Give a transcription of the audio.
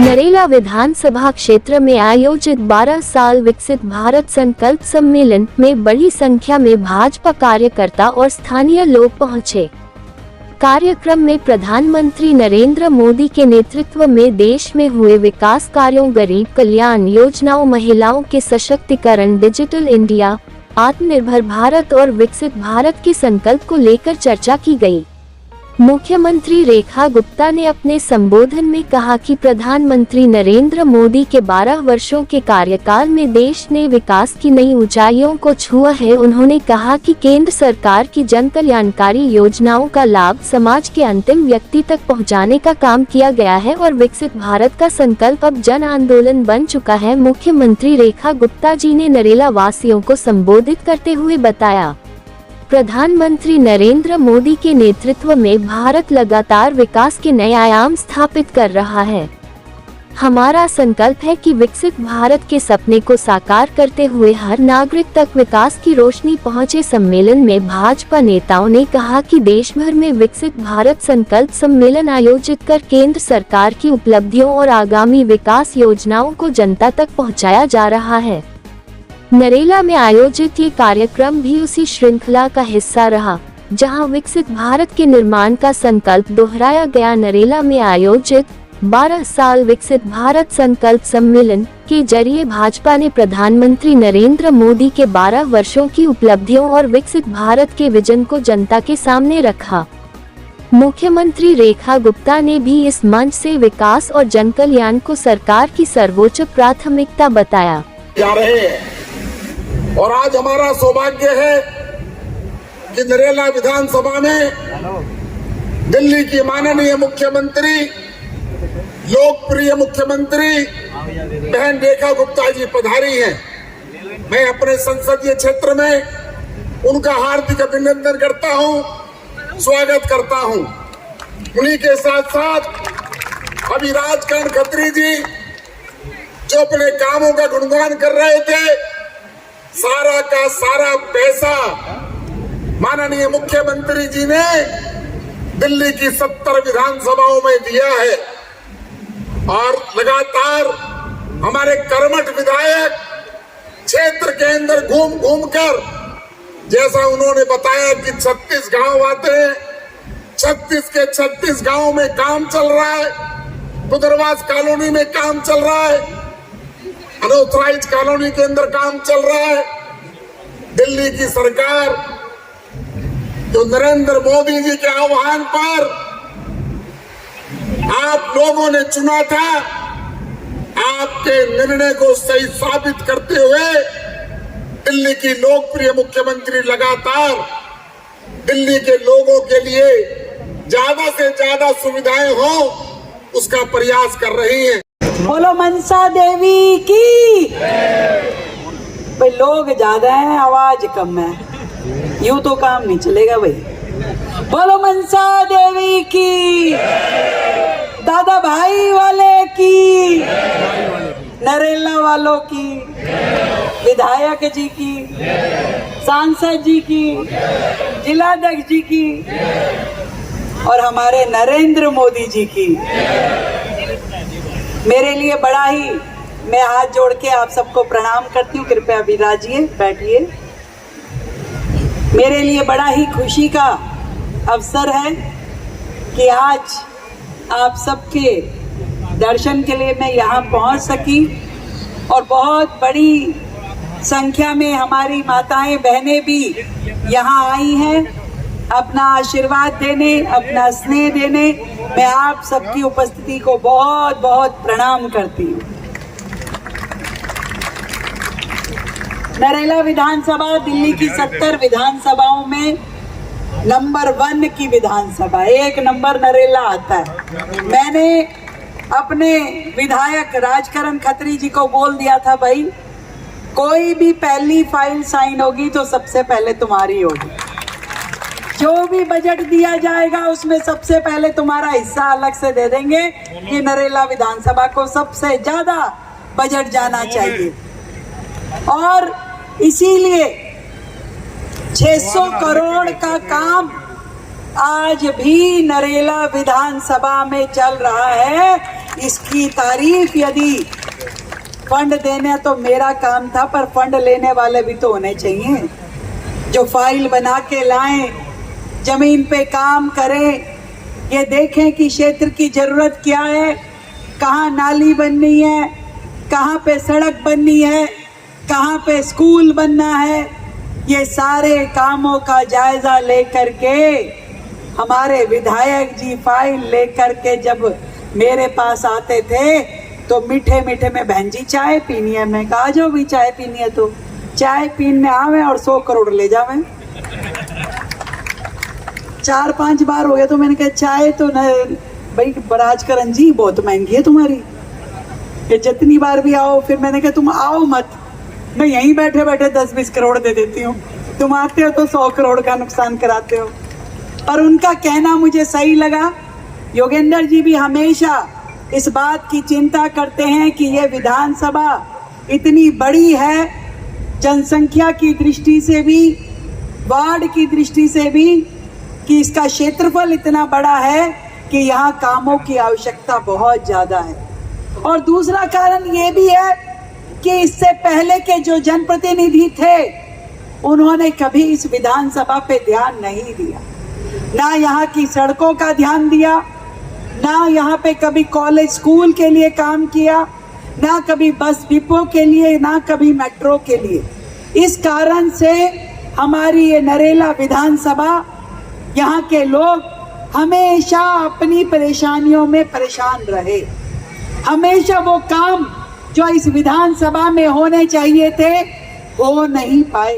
नरेला विधानसभा क्षेत्र में आयोजित 12 साल विकसित भारत संकल्प सम्मेलन में बड़ी संख्या में भाजपा कार्यकर्ता और स्थानीय लोग पहुंचे। कार्यक्रम में प्रधानमंत्री नरेंद्र मोदी के नेतृत्व में देश में हुए विकास कार्यों, गरीब कल्याण योजनाओं, महिलाओं के सशक्तिकरण, डिजिटल इंडिया, आत्मनिर्भर भारत और विकसित भारत के संकल्प को लेकर चर्चा की गई। मुख्यमंत्री रेखा गुप्ता ने अपने संबोधन में कहा कि प्रधानमंत्री नरेंद्र मोदी के 12 वर्षों के कार्यकाल में देश ने विकास की नई ऊंचाइयों को छुआ है। उन्होंने कहा कि केंद्र सरकार की जन कल्याणकारी योजनाओं का लाभ समाज के अंतिम व्यक्ति तक पहुंचाने का काम किया गया है और विकसित भारत का संकल्प अब जन आंदोलन बन चुका है। मुख्यमंत्री रेखा गुप्ता जी ने नरेला वासियों को संबोधित करते हुए बताया, प्रधानमंत्री नरेंद्र मोदी के नेतृत्व में भारत लगातार विकास के नए आयाम स्थापित कर रहा है। हमारा संकल्प है कि विकसित भारत के सपने को साकार करते हुए हर नागरिक तक विकास की रोशनी पहुंचे। सम्मेलन में भाजपा नेताओं ने कहा कि देश भर में विकसित भारत संकल्प सम्मेलन आयोजित कर केंद्र सरकार की उपलब्धियों और आगामी विकास योजनाओं को जनता तक पहुंचाया जा रहा है। नरेला में आयोजित ये कार्यक्रम भी उसी श्रृंखला का हिस्सा रहा, जहां विकसित भारत के निर्माण का संकल्प दोहराया गया। नरेला में आयोजित 12 साल विकसित भारत संकल्प सम्मेलन के जरिए भाजपा ने प्रधानमंत्री नरेंद्र मोदी के 12 वर्षों की उपलब्धियों और विकसित भारत के विजन को जनता के सामने रखा। मुख्यमंत्री रेखा गुप्ता ने भी इस मंच से विकास और जन कल्याण को सरकार की सर्वोच्च प्राथमिकता बताया। और आज हमारा सौभाग्य है कि नरेला विधानसभा में दिल्ली की माननीय मुख्यमंत्री, लोकप्रिय मुख्यमंत्री बहन रेखा गुप्ता जी पधारी हैं। मैं अपने संसदीय क्षेत्र में उनका हार्दिक अभिनंदन करता हूं, स्वागत करता हूं। उन्हीं के साथ साथ अभी राजकरण खत्री जी जो अपने कामों का गुणगान कर रहे थे, सारा का सारा पैसा माननीय मुख्यमंत्री जी ने दिल्ली की 70 विधानसभाओं में दिया है और लगातार हमारे कर्मठ विधायक क्षेत्र के अंदर घूम घूम कर, जैसा उन्होंने बताया कि 36 गांव आते हैं, 36 के 36 गांव में काम चल रहा है। बुदरवास कॉलोनी में काम चल रहा है, अनऑथराइज कॉलोनी के अंदर काम चल रहा है। दिल्ली की सरकार जो नरेंद्र मोदी जी के आह्वान पर आप लोगों ने चुना था, आपके निर्णय को सही साबित करते हुए दिल्ली की लोकप्रिय मुख्यमंत्री लगातार दिल्ली के लोगों के लिए ज्यादा से ज्यादा सुविधाएं हो उसका प्रयास कर रही हैं। बोलो मनसा देवी की। भाई लोग ज्यादा हैं, आवाज कम है, यूं तो काम नहीं चलेगा भाई। बोलो मनसा देवी की, दादा भाई वाले की, नरेला वालों की, विधायक जी की, सांसद जी की, जिलाध्यक्ष जी की और हमारे नरेंद्र मोदी जी की। मेरे लिए बड़ा ही, मैं हाथ जोड़ के आप सबको प्रणाम करती हूँ। कृपया विराजिए, बैठिए। मेरे लिए बड़ा ही खुशी का अवसर है कि आज आप सबके दर्शन के लिए मैं यहाँ पहुँच सकी और बहुत बड़ी संख्या में हमारी माताएं बहनें भी यहाँ आई हैं अपना आशीर्वाद देने, अपना स्नेह देने। मैं आप सबकी उपस्थिति को बहुत बहुत प्रणाम करती हूँ। नरेला विधानसभा दिल्ली की 70 विधानसभाओं में नंबर 1 की विधानसभा, 1 नंबर नरेला आता है। मैंने अपने विधायक राजकरण खत्री जी को बोल दिया था, भाई कोई भी पहली फाइल साइन होगी तो सबसे पहले तुम्हारी होगी। जो भी बजट दिया जाएगा उसमें सबसे पहले तुम्हारा हिस्सा अलग से दे देंगे कि नरेला विधानसभा को सबसे ज्यादा बजट जाना चाहिए। और इसीलिए 600 करोड़ का काम आज भी नरेला विधानसभा में चल रहा है। इसकी तारीफ यदि फंड देने तो मेरा काम था, पर फंड लेने वाले भी तो होने चाहिए जो फाइल बना के लाएं, जमीन पे काम करें, ये देखें कि क्षेत्र की जरूरत क्या है, कहाँ नाली बननी है, कहाँ पे सड़क बननी है, कहाँ पे स्कूल बनना है। ये सारे कामों का जायजा लेकर के हमारे विधायक जी फाइल लेकर के जब मेरे पास आते थे तो मीठे मीठे में बहन जी चाय पीनी है। मैं कहा जो भी चाय पीनी है तो चाय पीने आवे और 100 करोड़ ले जावे। 4-5 बार हो गया तो मैंने कहा चाय तो न भाई बराजकरण जी बहुत महंगी है तुम्हारी, कि जितनी बार भी आओ। फिर मैंने कहा तुम आओ मत, मैं यहीं बैठे बैठे 10-20 करोड़ दे देती हूँ, तुम आते हो तो 100 करोड़ का नुकसान कराते हो। पर उनका कहना मुझे सही लगा। योगेंद्र जी भी हमेशा इस बात की चिंता करते हैं कि ये विधानसभा इतनी बड़ी है, जनसंख्या की दृष्टि से भी, वार्ड की दृष्टि से भी, कि इसका क्षेत्रफल इतना बड़ा है कि यहाँ कामों की आवश्यकता बहुत ज़्यादा है। और दूसरा कारण ये भी है कि इससे पहले के जो जनप्रतिनिधि थे उन्होंने कभी इस विधानसभा पे ध्यान नहीं दिया, ना यहाँ की सड़कों का ध्यान दिया, ना यहाँ पे कभी कॉलेज स्कूल के लिए काम किया, ना कभी बस डिपो के लिए, ना कभी मेट्रो के लिए। इस कारण से हमारी ये नरेला विधानसभा, यहाँ के लोग हमेशा अपनी परेशानियों में परेशान रहे। हमेशा वो काम जो इस विधानसभा में होने चाहिए थे हो नहीं पाए।